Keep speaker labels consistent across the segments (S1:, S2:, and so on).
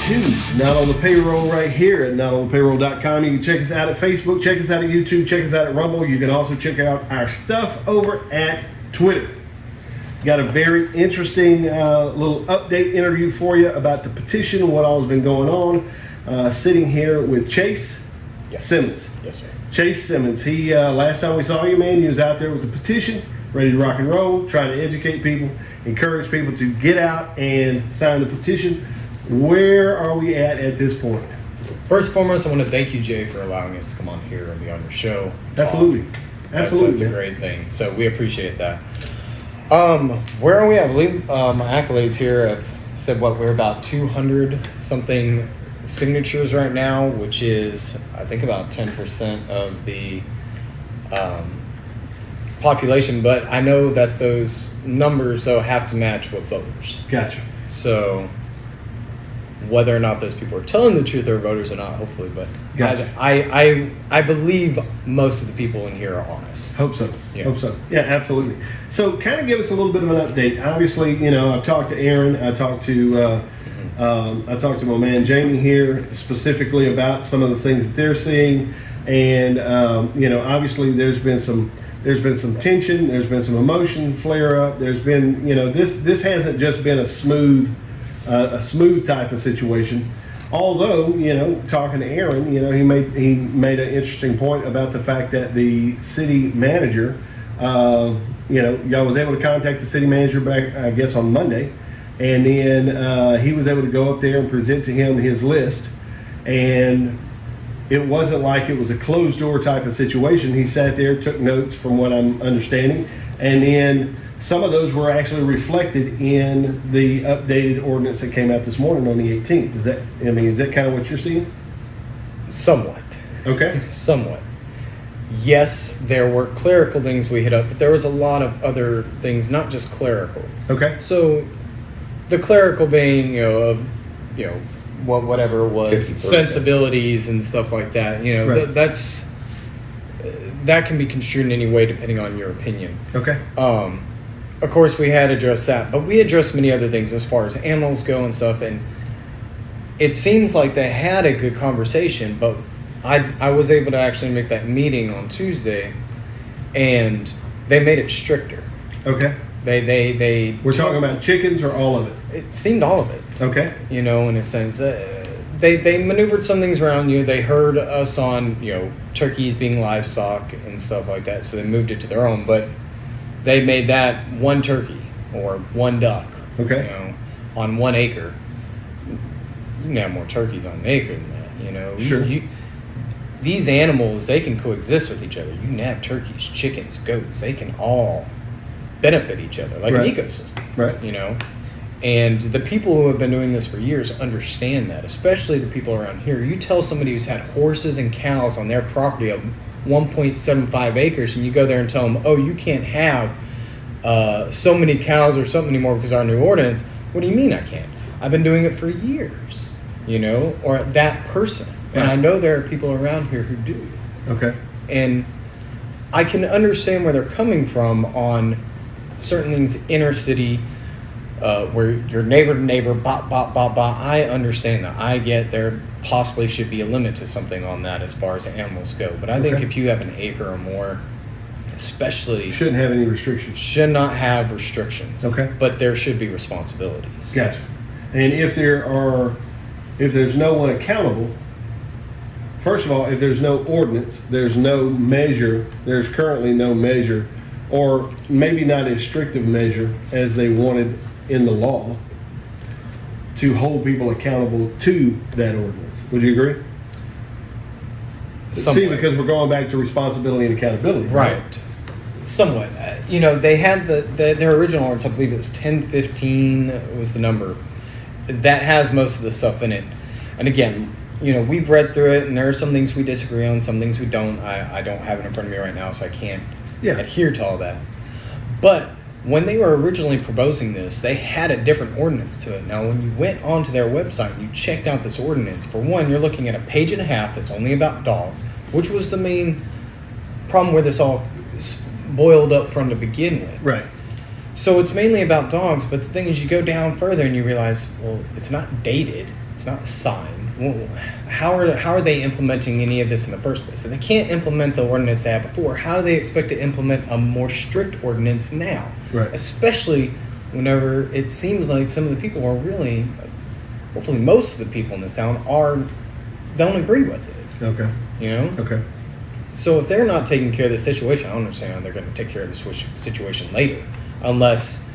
S1: to Not on the Payroll right here at notonthepayroll.com. You can check us out at Facebook, check us out at YouTube, check us out at Rumble. You can also check out our stuff over at Twitter. Got a very interesting little update interview for you about the petition, what all has been going on. Sitting here with Chase Simmons.
S2: Yes, sir.
S1: Chase Simmons. He last time we saw you, man, he was out there with the petition, ready to rock and roll, trying to educate people, encourage people to get out and sign the petition. Where are we at this point?
S2: First and foremost, I want to thank you, Jay, for allowing us to come on here and be on your show.
S1: Absolutely. Absolutely.
S2: That's a great thing. So we appreciate that. Where are we at? I believe my accolades here have said we're about 200 something signatures right now, which is I think about 10% of the population. But I know that those numbers though have to match with voters.
S1: Gotcha.
S2: So whether or not those people are telling the truth, they're voters or not, hopefully, but
S1: gotcha.
S2: I believe most of the people in here are honest.
S1: Hope so.
S2: Yeah.
S1: Hope so. Yeah, absolutely. So kind of give us a little bit of an update. Obviously, you know, I've talked to Aaron. I talked to my man Jamie here specifically about some of the things that they're seeing, and you know, obviously there's been some tension, there's been some emotion flare up. There's been, you know, this hasn't just been a smooth type of situation. Although, you know, talking to Aaron, you know, he made an interesting point about the fact that the city manager, you know, y'all was able to contact the city manager back, I guess, on Monday, and then he was able to go up there and present to him his list, and it wasn't like it was a closed door type of situation. He sat there, took notes from what I'm understanding, and then some of those were actually reflected in the updated ordinance that came out this morning on the 18th. Is that kind of what you're seeing?
S2: Somewhat.
S1: Okay.
S2: Somewhat. Yes, there were clerical things we hit up, but there was a lot of other things, not just clerical.
S1: Okay.
S2: So the clerical being, whatever it was,
S3: 50%.
S2: sensibilities and stuff like that. You know,
S1: Right.
S2: that can be construed in any way depending on your opinion.
S1: Okay.
S2: Of course, we had addressed that, but we addressed many other things as far as animals go and stuff. And it seems like they had a good conversation, but I was able to actually make that meeting on Tuesday, and they made it stricter.
S1: Okay.
S2: They
S1: We're talking about chickens or all of it?
S2: It seemed all of it.
S1: Okay.
S2: You know, in a sense, they maneuvered some things around you. They heard us on, you know, turkeys being livestock and stuff like that, so they moved it to their own. But they made that one turkey or one duck.
S1: Okay.
S2: You know, on 1 acre. You can have more turkeys on an acre than that. You know.
S1: Sure.
S2: These animals, they can coexist with each other. You can have turkeys, chickens, goats. They can all benefit each other like
S1: Right.
S2: an ecosystem.
S1: Right.
S2: You know. And the people who have been doing this for years understand that, especially the people around here. You tell somebody who's had horses and cows on their property of 1.75 acres, and you go there and tell them, oh, you can't have so many cows or something anymore because of our new ordinance. What do you mean I can't? I've been doing it for years, you know, or that person. And I know there are people around here who do.
S1: Okay.
S2: And I can understand where they're coming from on certain things, inner city, where your neighbor to neighbor, bop, bop, bop, bop. I understand that. I get there possibly should be a limit to something on that as far as animals go. But I think if you have an acre or more, especially...
S1: Shouldn't have any restrictions.
S2: Should not have restrictions.
S1: Okay.
S2: But there should be responsibilities.
S1: Gotcha. And if there's no one accountable, first of all, if there's no ordinance, there's no measure, there's currently no measure, or maybe not as strict of measure as they wanted in the law to hold people accountable to that ordinance. Would you agree?
S2: Somewhat.
S1: See, because we're going back to responsibility and accountability.
S2: Right. Somewhat. You know, they had their original ordinance, I believe it was 1015 was the number. That has most of the stuff in it. And again, you know, we've read through it, and there are some things we disagree on, some things we don't. I don't have it in front of me right now, so I can't adhere to all that. But when they were originally proposing this, they had a different ordinance to it. Now, when you went onto their website and you checked out this ordinance, for one, you're looking at a page and a half that's only about dogs, which was the main problem where this all boiled up from to begin with.
S1: Right.
S2: So it's mainly about dogs, but the thing is you go down further and you realize, well, it's not dated. it's not a sign. Well, how are they implementing any of this in the first place? If they can't implement the ordinance they had before, how do they expect to implement a more strict ordinance now?
S1: Right.
S2: Especially whenever it seems like some of the people are really, hopefully most of the people in this town don't agree with it.
S1: Okay.
S2: You know?
S1: Okay.
S2: So if they're not taking care of the situation, I don't understand how they're going to take care of the situation later, unless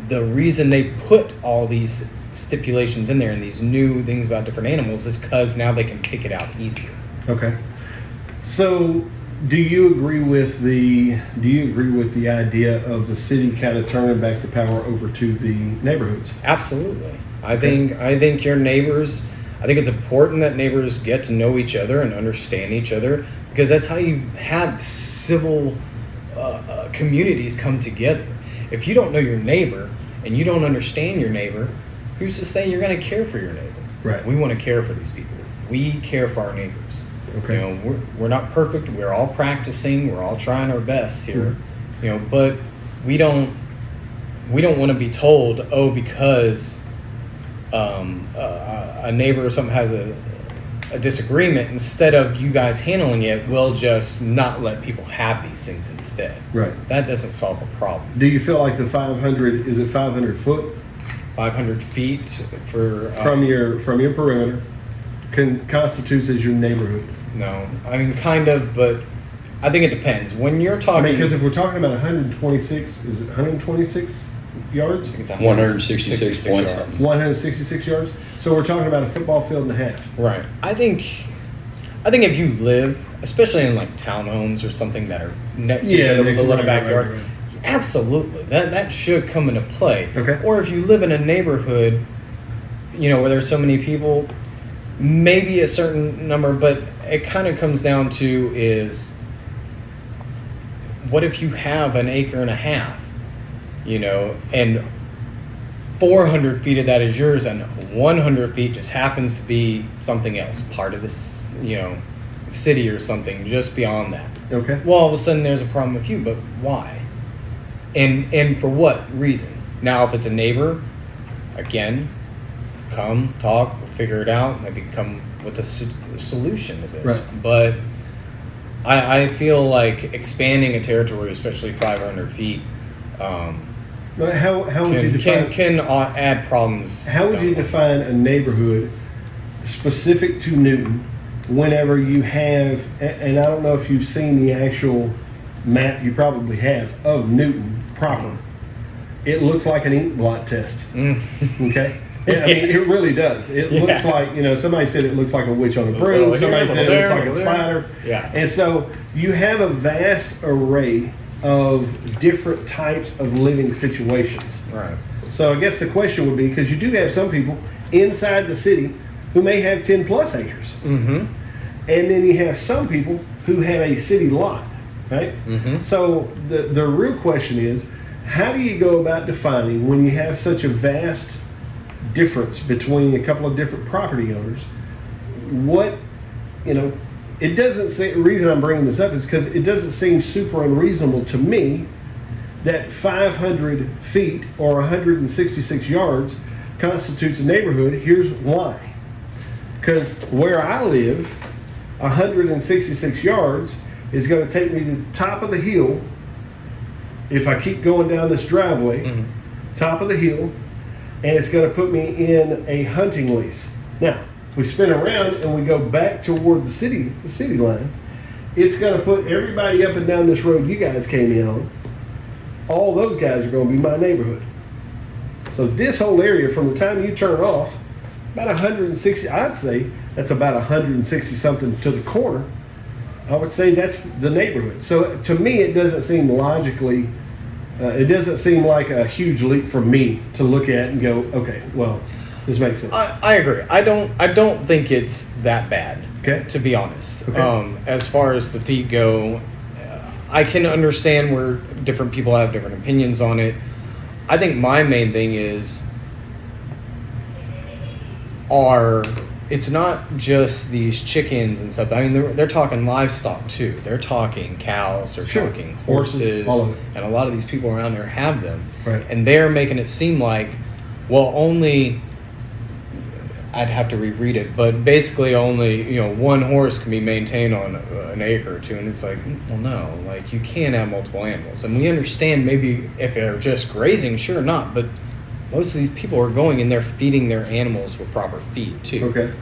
S2: the reason they put all these stipulations in there and these new things about different animals is because now they can pick it out easier.
S1: Okay. So, do you agree with the idea of the city kind of turning back the power over to the neighborhoods?
S2: Absolutely. I think your neighbors. I think it's important that neighbors get to know each other and understand each other, because that's how you have civil communities come together. If you don't know your neighbor and you don't understand your neighbor, who's to say you're going to care for your neighbor?
S1: Right.
S2: We want to care for these people. We care for our neighbors.
S1: Okay.
S2: You know, we're not perfect. We're all practicing. We're all trying our best here. Mm-hmm. You know, but we don't want to be told, oh, because a neighbor or something has a disagreement, instead of you guys handling it, we'll just not let people have these things instead.
S1: Right.
S2: That doesn't solve a problem.
S1: Do you feel like the 500, is it 500 foot?
S2: 500 feet for
S1: from your perimeter constitutes as your neighborhood?
S2: No, I mean kind of, but I think it depends. When you're talking,
S1: I mean, because if we're talking about 126, is it 126 yards?
S2: I think it's
S3: 166 points.
S2: yards.
S1: 166 yards. So we're talking about a football field and a half.
S2: Right. I think if you live, especially in like townhomes or something that are next to each other with a little backyard,
S1: right.
S2: Absolutely, that should come into play.
S1: Okay.
S2: Or if you live in a neighborhood, you know, where there's so many people, maybe a certain number, but it kind of comes down to is, what if you have an acre and a half, you know, and 400 feet of that is yours and 100 feet just happens to be something else, part of this, you know, city or something just beyond that.
S1: Okay.
S2: Well, all of a sudden there's a problem with you, but why? And for what reason? Now, if it's a neighbor, again, come, talk, we'll figure it out, maybe come with a solution to this.
S1: Right.
S2: But I feel like expanding a territory, especially 500 feet,
S1: How would you define?
S2: Can add problems.
S1: How would you define a neighborhood specific to Newton whenever you have, and I don't know if you've seen the actual map, you probably have, of Newton proper. It looks like an ink blot test. Okay? I mean, it really does. It looks like, you know, somebody said it looks like a witch on a broom. Somebody said it looks like a spider.
S2: Yeah.
S1: And so you have a vast array of different types of living situations.
S2: Right.
S1: So I guess the question would be, because you do have some people inside the city who may have 10 plus acres.
S2: Mm-hmm.
S1: And then you have some people who have a city lot, right?
S2: Mm-hmm.
S1: So the real question is, how do you go about defining, when you have such a vast difference between a couple of different property owners, what, you know, it doesn't say, the reason I'm bringing this up is because it doesn't seem super unreasonable to me that 500 feet or 166 yards constitutes a neighborhood. Here's why. Because where I live, 166 yards is going to take me to the top of the hill. If I keep going down this driveway, top of the hill, and it's going to put me in a hunting lease. Now, if we spin around and we go back toward the city line, it's going to put everybody up and down this road you guys came in on. All those guys are going to be my neighborhood. So this whole area, from the time you turn off, about 160, I'd say that's about 160 something to the corner. I would say that's the neighborhood. So to me, it doesn't seem logically, it doesn't seem like a huge leap for me to look at and go, okay, well, this makes sense.
S2: I agree. I don't think it's that bad.
S1: Okay.
S2: To be honest,
S1: Okay.
S2: As far as the feet go, I can understand where different people have different opinions on it. I think my main thing is, it's not just these chickens and stuff. I mean, they're talking livestock too. They're talking cows, they're
S1: Sure.
S2: talking horses,
S1: all of it.
S2: and a lot of these people around there have them.
S1: Right.
S2: And they're making it seem like, well, only, I'd have to reread it, but basically only one horse can be maintained on an acre or two, and it's like, well, no, like you can't have multiple animals, and we understand maybe if they're just grazing, sure not, but most of these people are going and they're feeding their animals with proper feed too.
S1: Okay.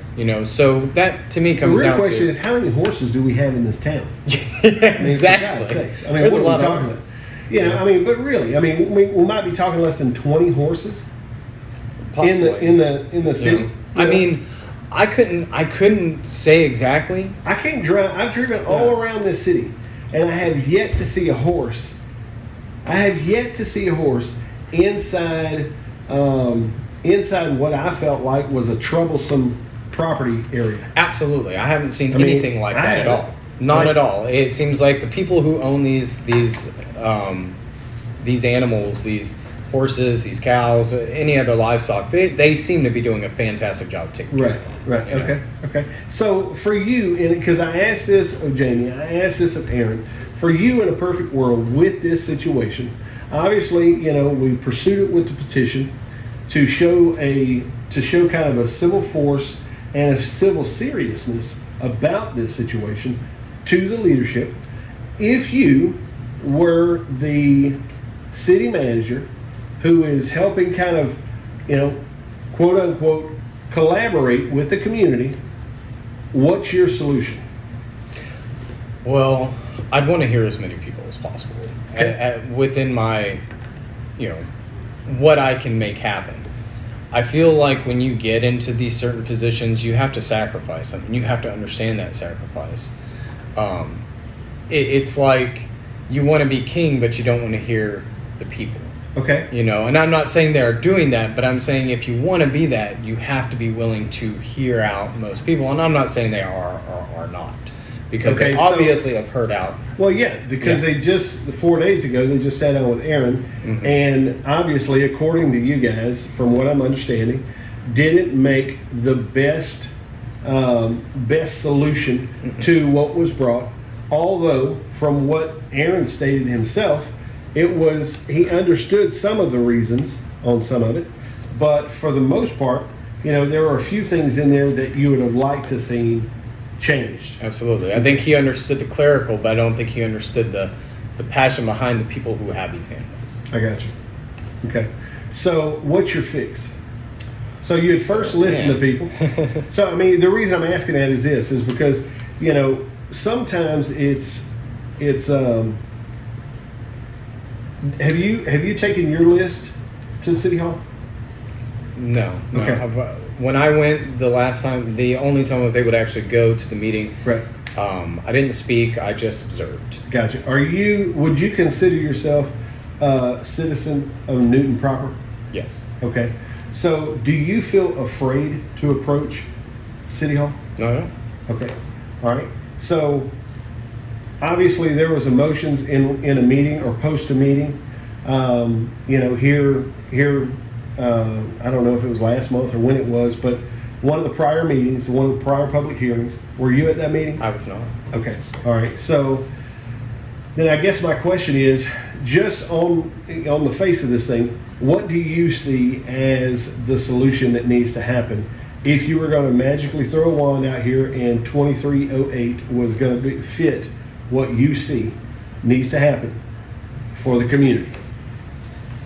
S2: So that to me comes
S1: The real
S2: down
S1: question
S2: to
S1: is, how many horses do we have in this town?
S2: exactly.
S1: I mean, for God's sakes. I mean,
S2: There's
S1: what
S2: a
S1: are
S2: lot
S1: we
S2: of
S1: talking
S2: horses.
S1: about? I mean, but really, I mean, we might be talking less than 20 horses
S2: Possibly.
S1: in the city.
S2: Yeah. I mean, I couldn't say exactly.
S1: I can't drive. I've driven all around this city, and I have yet to see a horse. I have yet to see a horse inside what I felt like was a troublesome property area.
S2: Absolutely, I haven't seen anything like that at all. Not at all. It seems like the people who own these animals, these horses, these cows, any other livestock, they seem to be doing a fantastic job taking care of them.
S1: Right. Okay. So for you, and because I asked this of Jamie, I asked this of Aaron, for you in a perfect world with this situation, obviously, we pursued it with the petition to show kind of a civil force and a civil seriousness about this situation to the leadership. If you were the city manager who is helping kind of, quote unquote, collaborate with the community, what's your solution?
S2: Well, I'd want to hear as many people as possible within my, what I can make happen. I feel like when you get into these certain positions, you have to sacrifice something. You have to understand that sacrifice. It's like you want to be king, but you don't want to hear the people.
S1: Okay.
S2: And I'm not saying they're doing that, but I'm saying if you want to be that, you have to be willing to hear out most people. And I'm not saying they are or are not, because they obviously have heard out.
S1: Well, yeah, because they just 4 days ago they just sat down with Aaron, and obviously, according to you guys, from what I'm understanding, didn't make the best solution to what was brought. Although, from what Aaron stated himself, he understood some of the reasons on some of it, but for the most part, there were a few things in there that you would have liked to see changed.
S2: Absolutely. I think he understood the clerical, but I don't think he understood the passion behind the people who have these animals.
S1: I got you. Okay. So what's your fix? So you had first listened to people. So, I mean, the reason I'm asking that is because, sometimes it's have you taken your list to the city hall?
S2: No.
S1: Okay.
S2: When I went the last time, the only time I was able to actually go to the meeting.
S1: Right.
S2: I didn't speak. I just observed.
S1: Gotcha. Would you consider yourself a citizen of Newton proper?
S2: Yes.
S1: Okay. So do you feel afraid to approach City Hall?
S2: No.
S1: Okay. All right. So obviously there was emotions in a meeting or post a meeting. Here, I don't know if it was last month or when it was, but one of the prior meetings, one of the prior public hearings, were you at that meeting?
S2: I was not.
S1: Okay. All right. So then I guess my question is, just on the face of this thing, what do you see as the solution that needs to happen? If you were going to magically throw a wand out here and 2308 was going to fit what you see needs to happen for the community?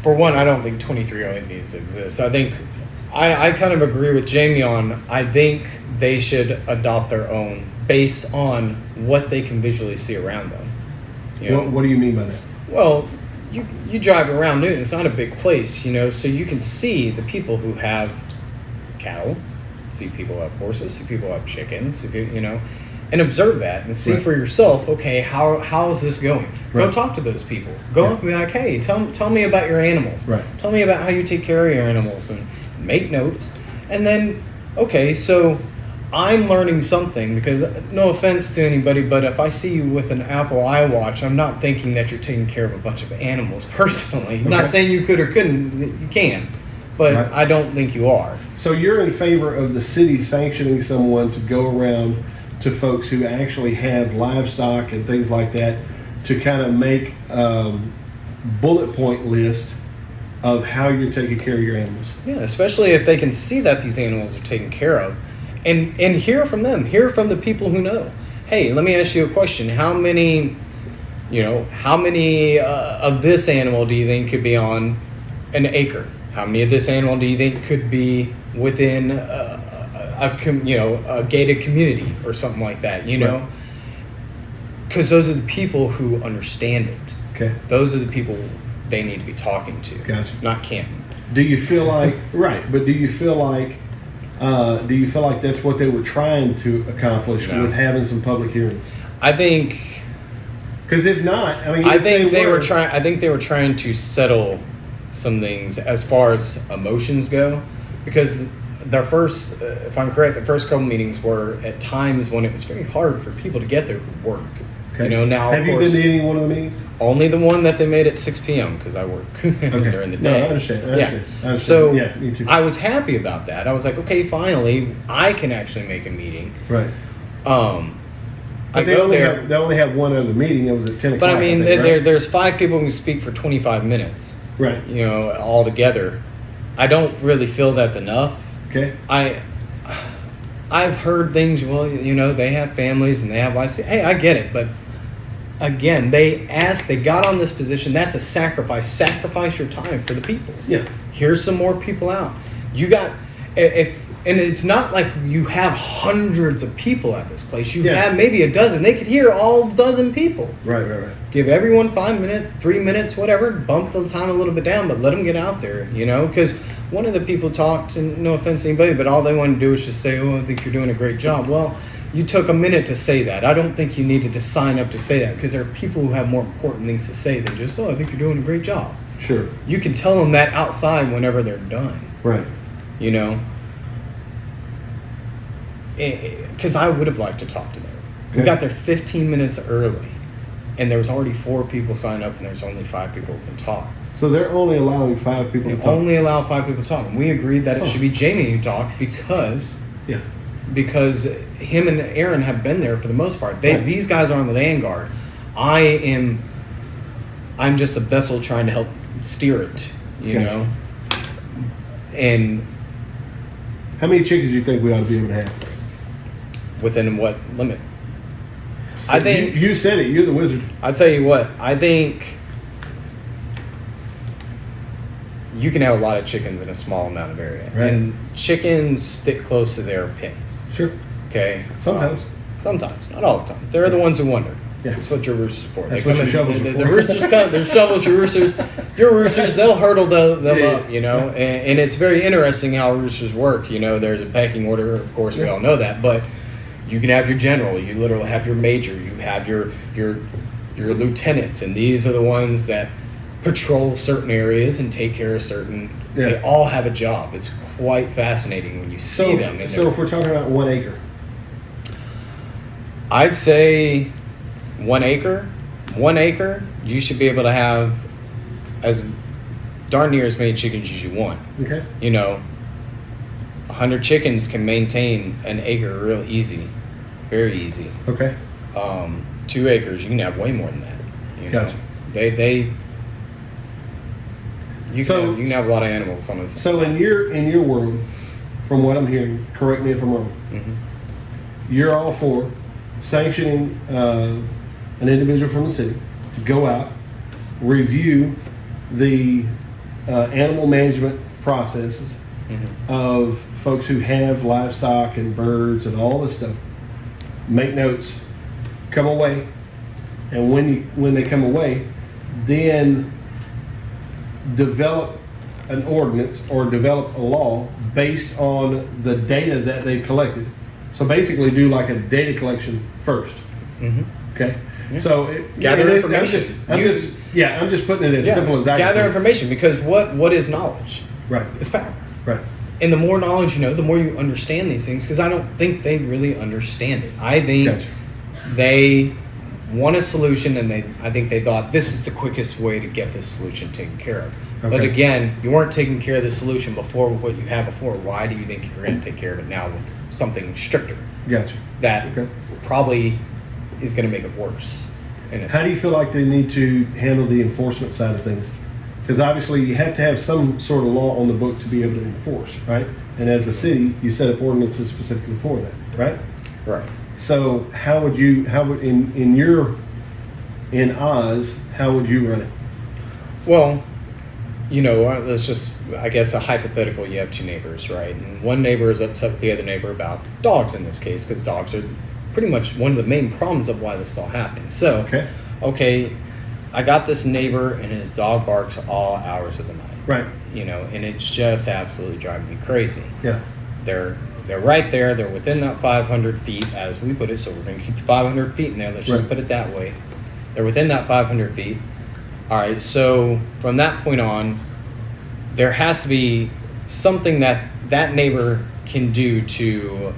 S2: For one, I don't think 2308 needs to exist. I think I kind of agree with Jamie on, I think they should adopt their own based on what they can visually see around them.
S1: What do you mean by that?
S2: Well, you drive around Newton, it's not a big place, so you can see the people who have cattle, see people who have horses, see people who have chickens, see, and observe that and see for yourself, okay, how is this going? Go talk to those people. Go up and be like, hey, tell me about your animals.
S1: Right.
S2: Tell me about how you take care of your animals and make notes. And then, okay, so I'm learning something, because no offense to anybody, but if I see you with an Apple iWatch, I'm not thinking that you're taking care of a bunch of animals personally. I'm not saying you could or couldn't, you can, but I don't think you are.
S1: So you're in favor of the city sanctioning someone to go around to folks who actually have livestock and things like that to kind of make bullet point list of how you're taking care of your animals.
S2: Yeah, especially if they can see that these animals are taken care of, and hear from them, hear from the people who know. Hey, let me ask you a question. How many of this animal do you think could be on an acre? How many of this animal do you think could be within a gated community or something like that? You know, because those are the people who understand it.
S1: Okay.
S2: Those are the people they need to be talking to.
S1: Gotcha.
S2: Not Canton.
S1: Do you feel like but do you feel like that's what they were trying to accomplish with having some public hearings?
S2: I think,
S1: because if not, I mean,
S2: I think they were trying to settle some things as far as emotions go, because their first, if I'm correct, the first couple meetings were at times when it was very hard for people to get there who work.
S1: Okay.
S2: You know, now
S1: have
S2: of
S1: you
S2: course,
S1: been to any one of the meetings?
S2: Only the one that they made at 6 p.m. because I work during the day.
S1: No, I understand.
S2: So
S1: yeah, me too.
S2: I was happy about that. I was like, okay, finally, I can actually make a meeting.
S1: Right.
S2: I
S1: they
S2: go
S1: only
S2: there.
S1: They only have one other meeting. It was at 10 o'clock.
S2: But I mean,
S1: think, right?
S2: there's 5 people who speak for 25 minutes.
S1: Right.
S2: You know, all together. I don't really feel that's enough.
S1: Okay.
S2: I've heard things. Well, you know, they have families and they have lives. Hey, I get it, but again, they got on this position. That's a sacrifice. Sacrifice your time for the people.
S1: Yeah.
S2: Here's some more people out. You got and it's not like you have hundreds of people at this place. You have maybe a dozen. They could hear all dozen people.
S1: Right.
S2: Give everyone 5 minutes, 3 minutes, whatever. Bump the time a little bit down, but let them get out there, you know? Because one of the people talked, and no offense to anybody, but all they wanted to do was just say, oh, I think you're doing a great job. Well, you took a minute to say that. I don't think you needed to sign up to say that, because there are people who have more important things to say than just, oh, I think you're doing a great job.
S1: Sure.
S2: You can tell them that outside whenever they're done.
S1: Right.
S2: You know? Because I would have liked to talk to them.
S1: Okay.
S2: We got there 15 minutes early, and there was already 4 people signed up, and there's only 5 people who can talk.
S1: So they're only allowing 5 people to talk.
S2: Only allow 5 people to talk. And we agreed that it should be Jamie who talked because him and Aaron have been there for the most part. These guys are on the vanguard. I'm just a vessel trying to help steer it, you know. And
S1: how many chickens do you think we ought to be able to have?
S2: Within what limit?
S1: So
S2: I think
S1: you said it. You're the wizard.
S2: I'll tell you what. I think you can have a lot of chickens in a small amount of area, and chickens stick close to their pens.
S1: Sure.
S2: Okay.
S1: Sometimes.
S2: Sometimes, not all the time. They're the ones who wonder.
S1: Yeah.
S2: That's what your roosters are for.
S1: That's what your shovels are for.
S2: The roosters come. There's shovels. Your roosters. They'll hurdle them up. You know, and it's very interesting how roosters work. You know, there's a pecking order. Of course, we all know that, but you can have your general. You literally have your major. You have your lieutenants, and these are the ones that patrol certain areas and take care of certain. Yeah. They all have a job. It's quite fascinating when you see them.
S1: So if we're talking about 1 acre,
S2: I'd say 1 acre. 1 acre, you should be able to have as darn near as many chickens as you want.
S1: Okay.
S2: You know, 100 chickens can maintain an acre real easy, very easy.
S1: Okay.
S2: 2 acres, you can have way more than that. You know?
S1: Gotcha.
S2: You can have a lot of animals on this.
S1: So in your world, from what I'm hearing, correct me if I'm wrong.
S2: Mm-hmm.
S1: You're all for sanctioning an individual from the city to go out, review the animal management processes of folks who have livestock and birds and all this stuff. Make notes, come away, and when they come away, then develop an ordinance or develop a law based on the data that they've collected. So basically do like a data collection first. Mm-hmm. Okay. Yeah. So
S2: gather information.
S1: I'm just putting it as simple as I can.
S2: Gather information, because what is knowledge?
S1: Right.
S2: It's power.
S1: Right.
S2: And the more knowledge you know, the more you understand these things, because I don't think they really understand it. I think they want a solution, and I think they thought this is the quickest way to get this solution taken care of. Okay. But again, you weren't taking care of the solution before with what you had before. Why do you think you're going to take care of it now with something stricter?
S1: Gotcha.
S2: That probably is going to make it worse.
S1: How do you feel like they need to handle the enforcement side of things? Because obviously you have to have some sort of law on the book to be able to enforce, right? And as a city, you set up ordinances specifically for that, right?
S2: Right.
S1: So how would in Oz, how would you run it?
S2: Well, let's just, I guess, a hypothetical. You have two neighbors, right? And one neighbor is upset with the other neighbor about dogs in this case, because dogs are pretty much one of the main problems of why this is all happening. So, okay, I got this neighbor and his dog barks all hours of the night.
S1: Right.
S2: And it's just absolutely driving me crazy.
S1: Yeah.
S2: They're right there. They're within that 500 feet, as we put it. So we're going to keep the 500 feet in there. Let's just put it that way. They're within that 500 feet. All right. So from that point on, there has to be something that neighbor can do to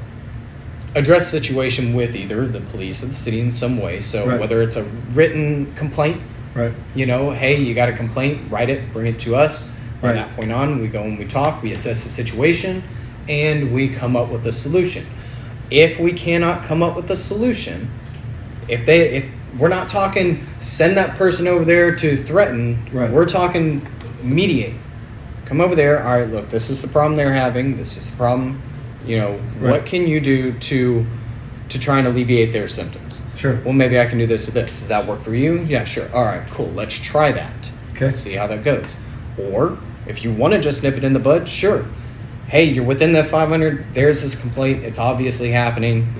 S2: address the situation with either the police or the city in some way. So whether it's a written complaint,
S1: right?
S2: Hey, you got a complaint, write it, bring it to us. From that point on, we go and we talk, we assess the situation, and we come up with a solution. If we cannot come up with a solution, if we're not talking send that person over there to threaten, we're talking mediate. Come over there. All right, look, this is the problem they're having. This is the problem. What can you do to try and alleviate their symptoms?
S1: Sure.
S2: Well, maybe I can do this or this. Does that work for you? Yeah, sure. All right, cool. Let's try that.
S1: Okay.
S2: Let's see how that goes. Or if you want to just nip it in the bud, sure. Hey, you're within that 500. There's this complaint. It's obviously happening.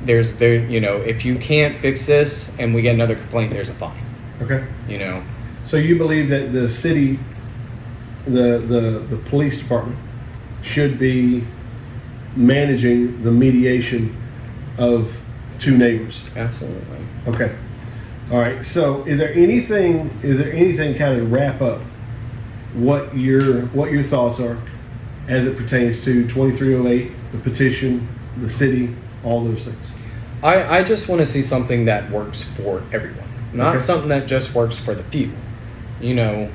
S2: If you can't fix this and we get another complaint, there's a fine.
S1: Okay.
S2: So
S1: you believe that the city, the police department should be managing the mediation of two neighbors?
S2: Absolutely.
S1: Okay. All right. So is there anything kind of wrap up what your thoughts are as it pertains to 2308, the petition, the city, all those things?
S2: I just want to see something that works for everyone, not something that just works for the few. You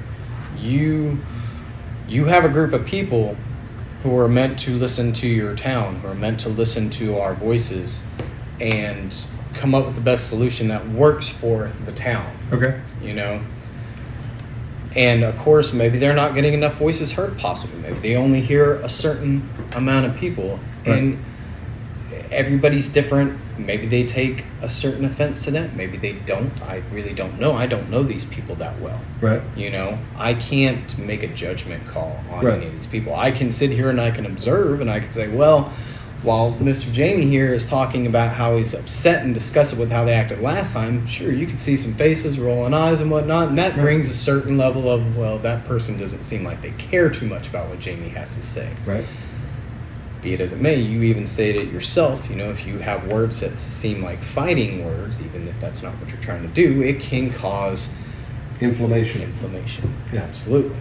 S2: have a group of people who are meant to listen to your town, who are meant to listen to our voices and come up with the best solution that works for the town.
S1: Okay.
S2: And of course, maybe they're not getting enough voices heard, possibly. Maybe they only hear a certain amount of people, and everybody's different. Maybe they take a certain offense to that. Maybe they don't. I really don't know. I don't know these people that well.
S1: Right.
S2: I can't make a judgment call on any of these people. I can sit here and I can observe and I can say, well, while Mr. Jamie here is talking about how he's upset and disgusted with how they acted last time, sure, you can see some faces, rolling eyes and whatnot, and that brings a certain level of, well, that person doesn't seem like they care too much about what Jamie has to say.
S1: Right.
S2: Be it as it may, you even stated it yourself, if you have words that seem like fighting words, even if that's not what you're trying to do, it can cause
S1: inflammation.
S2: Yeah. Absolutely.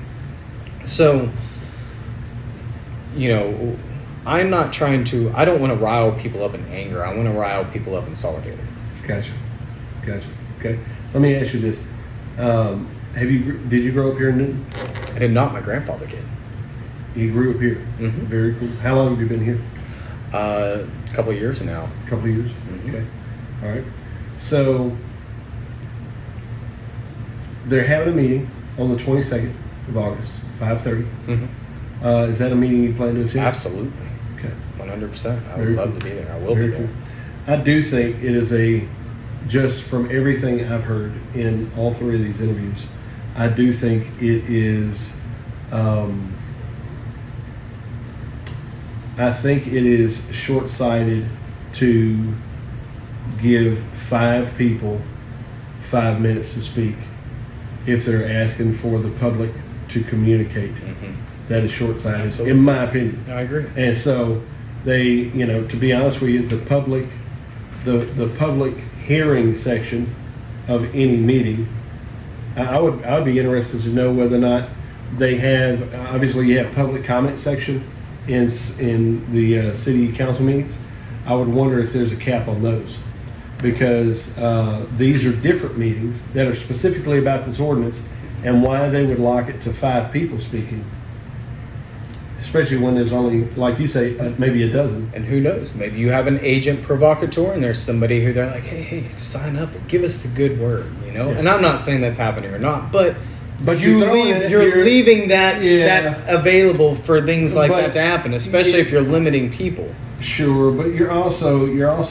S2: So, I don't want to rile people up in anger. I want to rile people up in solidarity.
S1: Gotcha. Okay. Let me ask you this. Did you grow up here in Newton?
S2: I did not. My grandfather did.
S1: You grew up here?
S2: Mm-hmm.
S1: Very cool. How long have you been here?
S2: A couple of years now.
S1: A couple of years?
S2: Mm-hmm.
S1: Okay. All right. So, they're having a meeting on the 22nd of August, 5:30.
S2: Mm-hmm.
S1: Is that a meeting you plan to attend?
S2: Absolutely.
S1: Okay.
S2: 100%. I would love to be there. I will be there.
S1: Cool. I do think it is just from everything I've heard in all three of these interviews, I do think it is, I think it is short-sighted to give 5 people 5 minutes to speak if they're asking for the public to communicate.
S2: Mm-hmm.
S1: That is short-sighted,
S2: Absolutely.
S1: in my opinion.
S2: I agree.
S1: And so they, to be honest with you, the public hearing section of any meeting, I would be interested to know whether or not they have, obviously you have public comment section in the city council meetings. I would wonder if there's a cap on those, because these are different meetings that are specifically about this ordinance, and why they would lock it to 5 people speaking, especially when there's only, like you say, maybe a dozen.
S2: And who knows? Maybe you have an agent provocateur, and there's somebody who they're like, hey, sign up and give us the good word, Yeah. And I'm not saying that's happening or not, but
S1: But
S2: you're
S1: you're
S2: leaving that
S1: Yeah.
S2: that available for things like
S1: But-
S2: that to happen, especially if you're limiting people.
S1: Sure, but you're also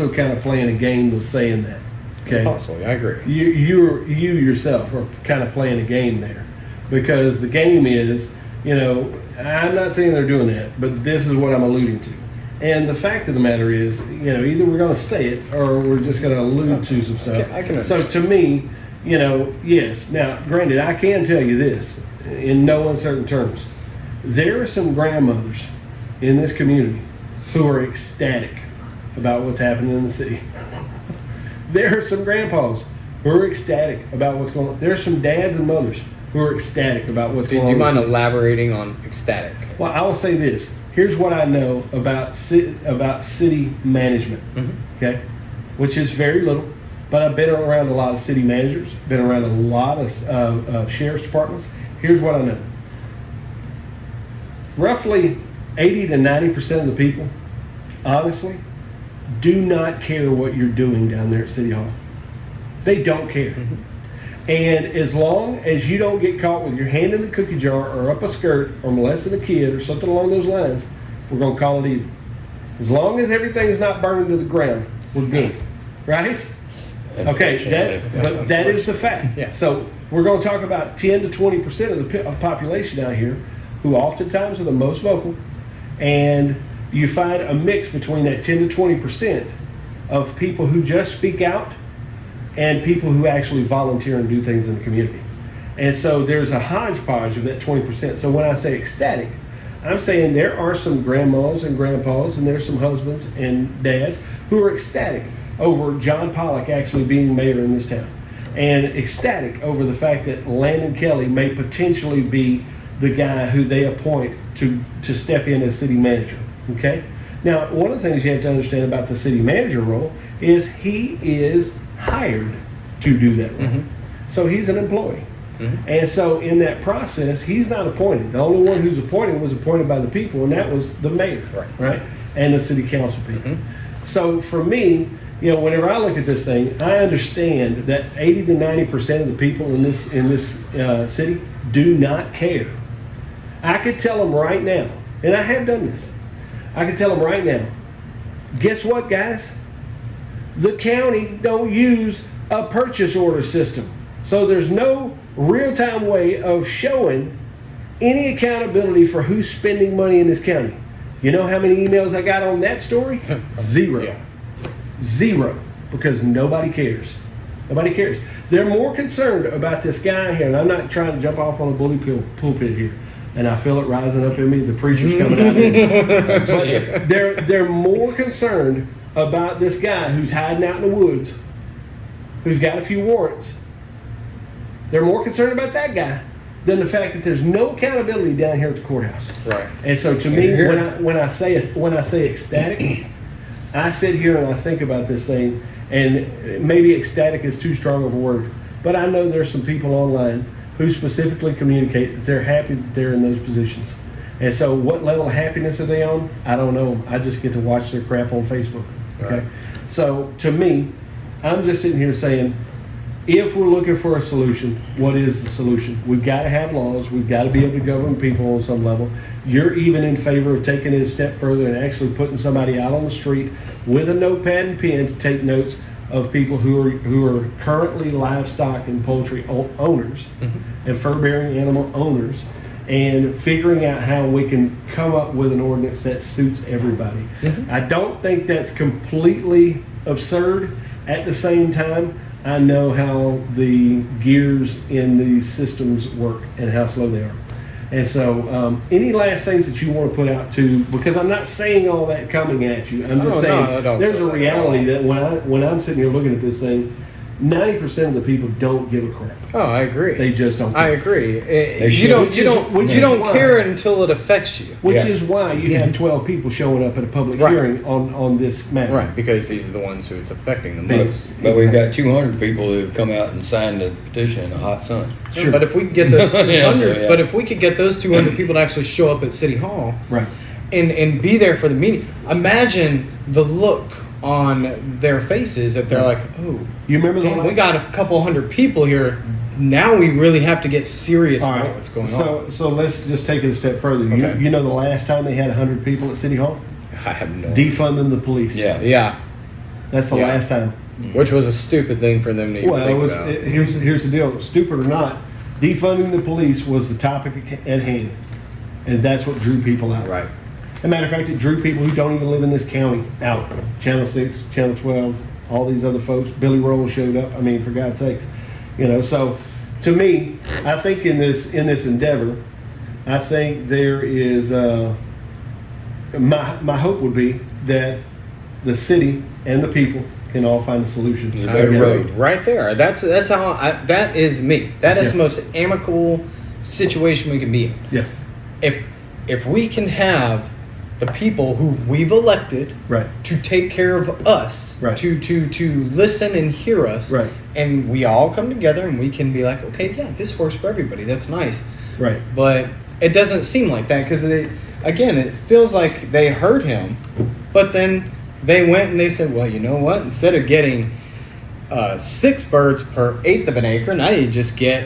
S1: kind of playing a game with saying that. Okay.
S2: Possibly, I agree.
S1: You yourself are kind of playing a game there, because the game is, I'm not saying they're doing that, but this is what I'm alluding to. And the fact of the matter is, either we're going to say it or we're just going to allude to some stuff.
S2: I can
S1: So
S2: understand.
S1: to me, yes. Now, granted, I can tell you this in no uncertain terms: there are some grandmothers in this community who are ecstatic about what's happening in the city. There are some grandpas who are ecstatic about what's going on. There are some dads and mothers who are ecstatic about what's
S2: Do
S1: going on.
S2: you
S1: in the
S2: mind
S1: city.
S2: elaborating on ecstatic?
S1: Well, I will say this. Here's what I know about city management, okay, which is very little. But I've been around a lot of city managers, been around a lot of sheriff's departments. Here's what I know. Roughly 80 to 90% of the people, honestly, do not care what you're doing down there at City Hall. They don't care. And as long as you don't get caught with your hand in the cookie jar or up a skirt or molesting a kid or something along those lines, we're going to call it even. As long as everything is not burning to the ground, we're good. Right? Okay, but that is the fact.
S2: Yes.
S1: So we're going to talk about 10 to 20% of the population out here who oftentimes are the most vocal, and you find a mix between that 10 to 20% of people who just speak out and people who actually volunteer and do things in the community. And so there's a hodgepodge of that 20%. So when I say ecstatic, I'm saying there are some grandmas and grandpas and there's some husbands and dads who are ecstatic over John Pollock actually being mayor in this town, and ecstatic over the fact that Landon Kelly may potentially be the guy who they appoint to step in as city manager. Okay? Now, one of the things you have to understand about the city manager role is he is hired to do that role. So he's an employee. And so in that process, he's not appointed. The only one who's appointed was appointed by the people, and that was the mayor, right? And the city council people. So for me, whenever I look at this thing, I understand that 80 to 90% of the people in this city do not care. I could tell them right now, and I have done this. I could tell them right now, guess what, guys? The county don't use a purchase order system. So there's no real-time way of showing any accountability for who's spending money in this county. You know how many emails I got on that story? Zero.
S2: Yeah.
S1: Zero. Because nobody cares. Nobody cares. They're more concerned about this guy here, and I'm not trying to jump off on a bully pulpit here, and I feel it rising up in me. The preacher's coming out in me. But they're more concerned about this guy who's hiding out in the woods, who's got a few warrants. They're more concerned about that guy than the fact that there's no accountability down here at the courthouse.
S2: Right.
S1: And so to me, when I say ecstatic, I sit here and I think about this thing, and maybe ecstatic is too strong of a word, but I know there's some people online who specifically communicate that they're happy that they're in those positions. And so what level of happiness are they on? I don't know. I just get to watch their crap on Facebook. Okay.
S2: Right.
S1: So to me, I'm just sitting here saying, if we're looking for a solution, what is the solution? We've got to have laws. We've got to be able to govern people on some level. You're even in favor of taking it a step further and actually putting somebody out on the street with a notepad and pen to take notes of people who are currently livestock and poultry owners and fur-bearing animal owners, and figuring out how we can come up with an ordinance that suits everybody. I don't think that's completely absurd. At the same time, I know how the gears in these systems work and how slow they are. And so any last things that you want to put out to, because I'm not saying all that coming at you, I'm just saying there's a reality that when I'm sitting here looking at this thing, 90% of the people don't give a crap.
S2: Oh, I agree.
S1: They just don't care.
S2: I agree.
S3: They
S2: You
S3: should.
S2: don't care until it affects you.
S1: Which is why you have 12 people showing up at a public
S2: Right.
S1: hearing on this matter.
S2: Right, because these are the ones who it's affecting the most.
S3: But we've got 200 people who have come out and signed the petition in the hot sun.
S1: Sure.
S2: But if we could get those 200,
S3: Yeah.
S2: but if we could get those 200 people to actually show up at City Hall,
S1: Right.
S2: and be there for the meeting, imagine the look on their faces if they're like, oh,
S1: You remember the
S2: damn, we got a couple hundred people here. now we really have to get serious
S1: All
S2: about
S1: right.
S2: what's going on.
S1: So let's just take it a step further.
S2: Okay.
S1: You know the last time they had 100 people at City Hall?
S2: I have no
S1: Defunding the police.
S3: Yeah.
S2: Yeah.
S1: That's the
S2: Yeah.
S1: last time.
S2: Which was a stupid thing for them to even
S1: Well,
S2: think about.
S1: here's the deal. Stupid or not, defunding the police was the topic at hand. And that's what drew people out.
S2: Right.
S1: As a matter of fact, it drew people who don't even live in this county out. Channel 6, Channel 12, all these other folks. Billy Roll showed up. I mean, for God's sakes. So to me, I think in this endeavor, I think there is my hope would be that the city and the people can all find a solution.
S3: Yeah.
S2: I agree.
S3: road.
S2: Right there. That's how that is me. That is
S1: Yeah.
S2: the most amicable situation we can be in.
S1: Yeah,
S2: If we can have the people who we've elected
S1: right,
S2: to take care of us,
S1: Right.
S2: to listen and hear us,
S1: Right.
S2: and we all come together and we can be like, okay, yeah, this works for everybody. That's nice.
S1: right.
S2: But it doesn't seem like that because again, it feels like they heard him, but then they went and they said, well, you know what? Instead of getting 6 birds per eighth of an acre, now you just get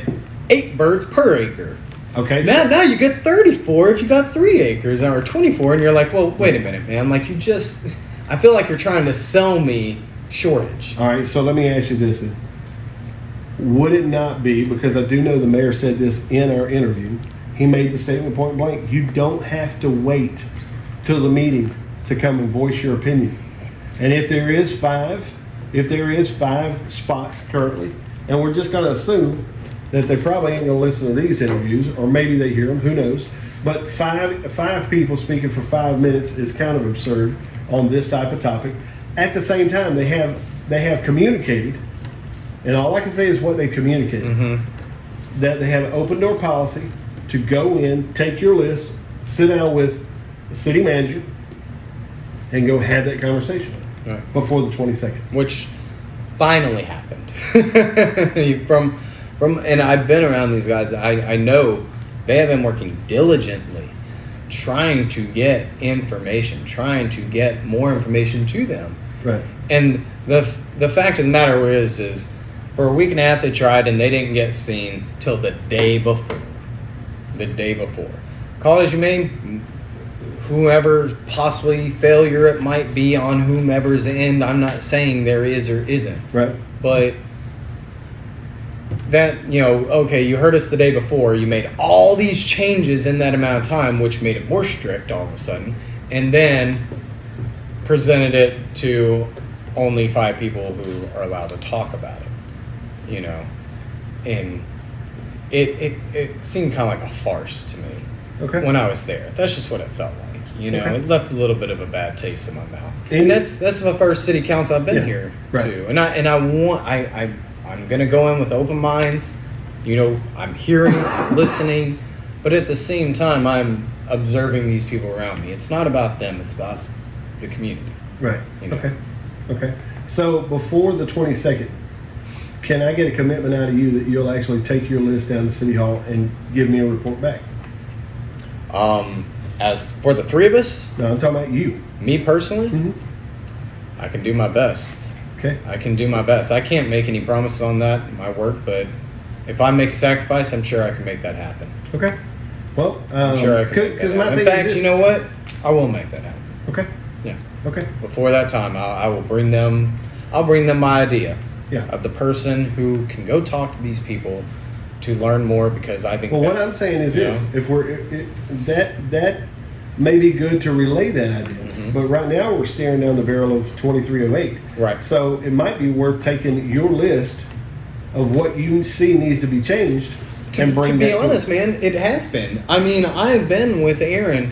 S2: 8 birds per acre.
S1: Okay.
S2: Now you get 34 if you got 3 acres, or 24, and you're like, well, wait a minute, man. Like I feel like you're trying to sell me shortage.
S1: All right, so let me ask you this then. Would it not be, because I do know the mayor said this in our interview, he made the statement point blank, you don't have to wait till the meeting to come and voice your opinion. And if there is five spots currently, and we're just gonna assume that they probably ain't gonna listen to these interviews, or maybe they hear them, who knows. But five people speaking for 5 minutes is kind of absurd on this type of topic. At the same time, they have communicated, and all I can say is what they communicated.
S2: Mm-hmm.
S1: That they have an open door policy to go in, take your list, sit down with the city manager, and go have that conversation
S2: Right.
S1: before the 22nd.
S2: Which finally happened. And I've been around these guys. I know they have been working diligently, trying to get information, trying to get more information to them.
S1: Right.
S2: And the fact of the matter is for a week and a half they tried and they didn't get seen till the day before. The day before. Call it as you may, whoever possibly failure it might be on whomever's end. I'm not saying there is or isn't.
S1: Right.
S2: But that, okay, you heard us the day before, you made all these changes in that amount of time, which made it more strict all of a sudden, and then presented it to only 5 people who are allowed to talk about it, and it seemed kind of like a farce to me
S1: Okay.
S2: when I was there. That's just what it felt like.
S1: Okay.
S2: It left a little bit of a bad taste in my mouth.
S1: And
S2: And that's my first city council I've been
S1: Yeah,
S2: here
S1: right.
S2: to. I'm gonna go in with open minds. I'm hearing, listening, but at the same time I'm observing these people around me. It's not about them, it's about the community.
S1: Right.
S2: You know.
S1: Okay. So before the 22nd, can I get a commitment out of you that you'll actually take your list down to City Hall and give me a report back?
S2: As for the 3 of us,
S1: No, I'm talking about you.
S2: me personally,
S1: Mhm.
S2: I can do my best.
S1: Okay.
S2: I can do my best. I can't make any promises on that in my work, but if I make a sacrifice, I'm sure I can make that happen.
S1: Okay. Well,
S2: I'm sure I can make that
S1: because my
S2: happen.
S1: thing
S2: In fact,
S1: is this.
S2: you know what? I will make that happen.
S1: Okay.
S2: Yeah.
S1: Okay.
S2: Before that time, I will bring them. I'll bring them my idea
S1: Yeah.
S2: of the person who can go talk to these people to learn more, because I think.
S1: Well,
S2: that,
S1: what I'm saying is
S2: you
S1: this:
S2: know,
S1: if that may be good to relay that idea,
S2: Mhm.
S1: but right now we're staring down the barrel of 2308.
S2: Right.
S1: So it might be worth taking your list of what you see needs to be changed and bring
S2: to be
S1: that
S2: honest,
S1: to
S2: man, it has been. I mean, I've been with Aaron.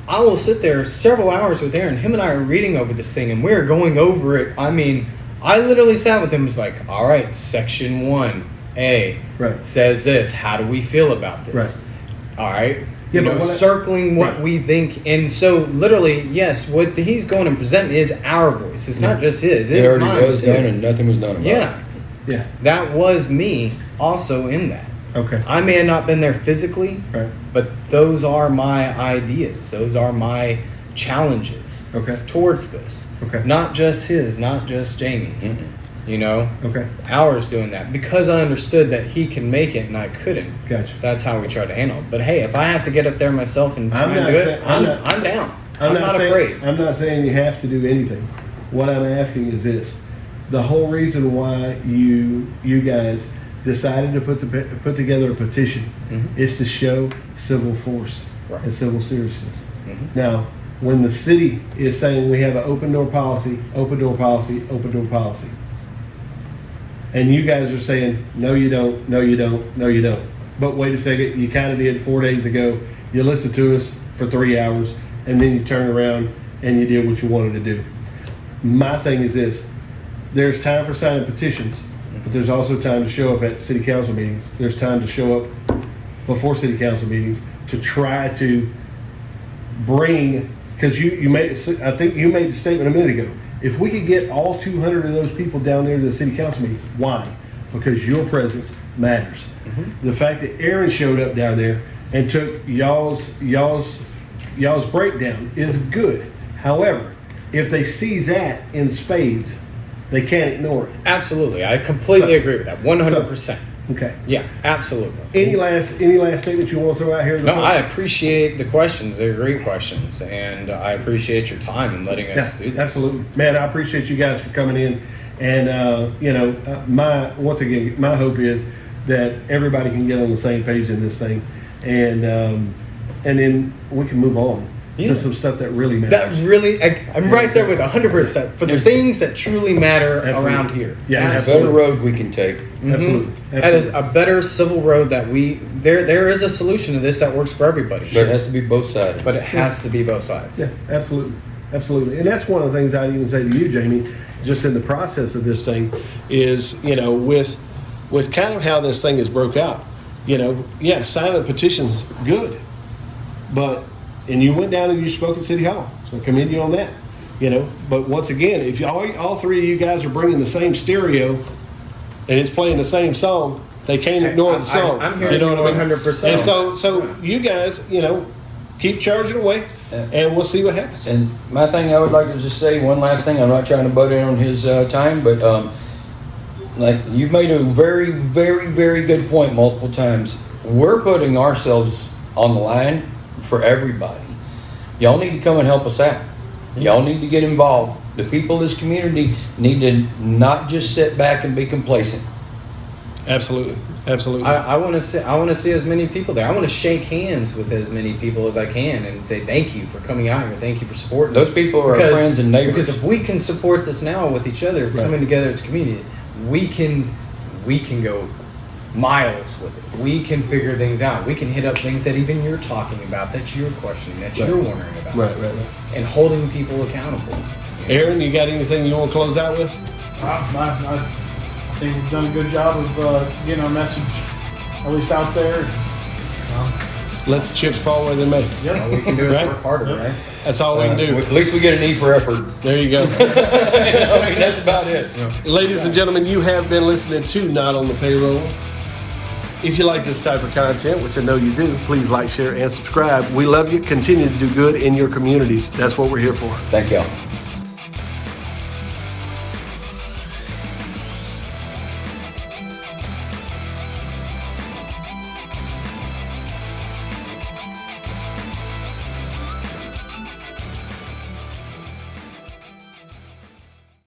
S2: I will sit there several hours with Aaron. Him and I are reading over this thing, and we're going over it. I mean, I literally sat with him. Was like, all right, section 1A
S1: Right.
S2: says this. How do we feel about this?
S1: Right.
S2: All right.
S1: Yeah, but when
S2: circling what
S1: Right.
S2: we think, and so literally, yes, what he's going and presenting is our voice. It's not just his.
S3: It
S2: It's
S3: already
S2: mine
S3: was
S2: too.
S3: done and nothing was done about
S2: Yeah,
S3: it.
S1: Yeah.
S2: that was me also in that.
S1: Okay.
S2: I may have not been there physically,
S1: Right.
S2: but those are my ideas. Those are my challenges
S1: Okay.
S2: towards this.
S1: Okay.
S2: Not just his, not just Jamie's.
S3: Mhm.
S1: Okay.
S2: hours doing that because I understood that he can make it and I couldn't.
S1: Gotcha.
S2: That's how we tried to handle it. But hey, if I have to get up there myself and try and do it, I'm down. I'm not afraid.
S1: I'm not saying you have to do anything. What I'm asking is this: the whole reason why you guys decided to put together a petition is to show civil force and civil seriousness. Now, when the city is saying we have an open door policy, open door policy, open door policy, and you guys are saying no, you don't, no, you don't, no, you don't. But wait a second, you kind of did 4 days ago. You listened to us for 3 hours, and then you turn around and you did what you wanted to do. My thing is this: there's time for signing petitions, but there's also time to show up at city council meetings. There's time to show up before city council meetings to try to bring, because you made, I think you made the statement a minute ago. If we could get all 200 of those people down there to the city council meeting, why? Because your presence matters. The fact that Aaron showed up down there and took y'all's breakdown is good. However, if they see that in spades, they can't ignore it.
S2: Absolutely, I completely agree with that. 100%.
S1: Okay.
S2: Yeah, absolutely.
S1: Any last statements you want to throw out here?
S2: No, I appreciate the questions. They're great questions, and I appreciate your time and letting us do this.
S1: Absolutely, man. I appreciate you guys for coming in, and my hope is that everybody can get on the same page in this thing, and then we can move on to some stuff that really matters.
S2: I'm right there with 100% for the things that truly matter around here.
S1: Yeah,
S3: It's a better road we can take.
S1: Absolutely.
S2: That is a better civil road that there is a solution to this that works for everybody.
S3: But it has to be both sides.
S2: But it has to be both sides.
S1: Yeah, absolutely. And that's one of the things I'd even say to you, Jamie, just in the process of this thing is, with kind of how this thing is broke out, signing a petition's good, and you went down and you spoke at City Hall, so I commend you on that. But once again, if all three of you guys are bringing the same stereo and it's playing the same song, they can't ignore the song.
S2: I'm hearing you 100%.
S1: And so you guys, keep charging away, and we'll see what happens.
S3: And my thing, I would like to just say one last thing. I'm not trying to butt in on his time, but like you've made a very, very, very good point multiple times. We're putting ourselves on the line for everybody. Y'all need to come and help us out. Y'all need to get involved. The people of this community need to not just sit back and be complacent.
S1: Absolutely.
S2: I want to see as many people there. I want to shake hands with as many people as I can and say thank you for coming out here. Thank you for supporting
S3: Those people are our friends and neighbors.
S2: Because if we can support this now with each other, coming together as a community, we can go miles with it. We can figure things out. We can hit up things that even you're talking about, that you're questioning, that you're wondering about.
S1: Right.
S2: And holding people accountable.
S1: Aaron, you got anything you want to close out with?
S4: I think we've done a good job of getting our message at least out there.
S1: Let the chips fall where they may.
S2: All we can do is work harder, right?
S1: That's all we can do.
S3: At least we get an E for effort.
S1: There you go.
S3: That's about it.
S1: Ladies and gentlemen, you have been listening to Not on the Payroll. If you like this type of content, which I know you do, please like, share, and subscribe. We love you. Continue to do good in your communities. That's what we're here for.
S3: Thank y'all.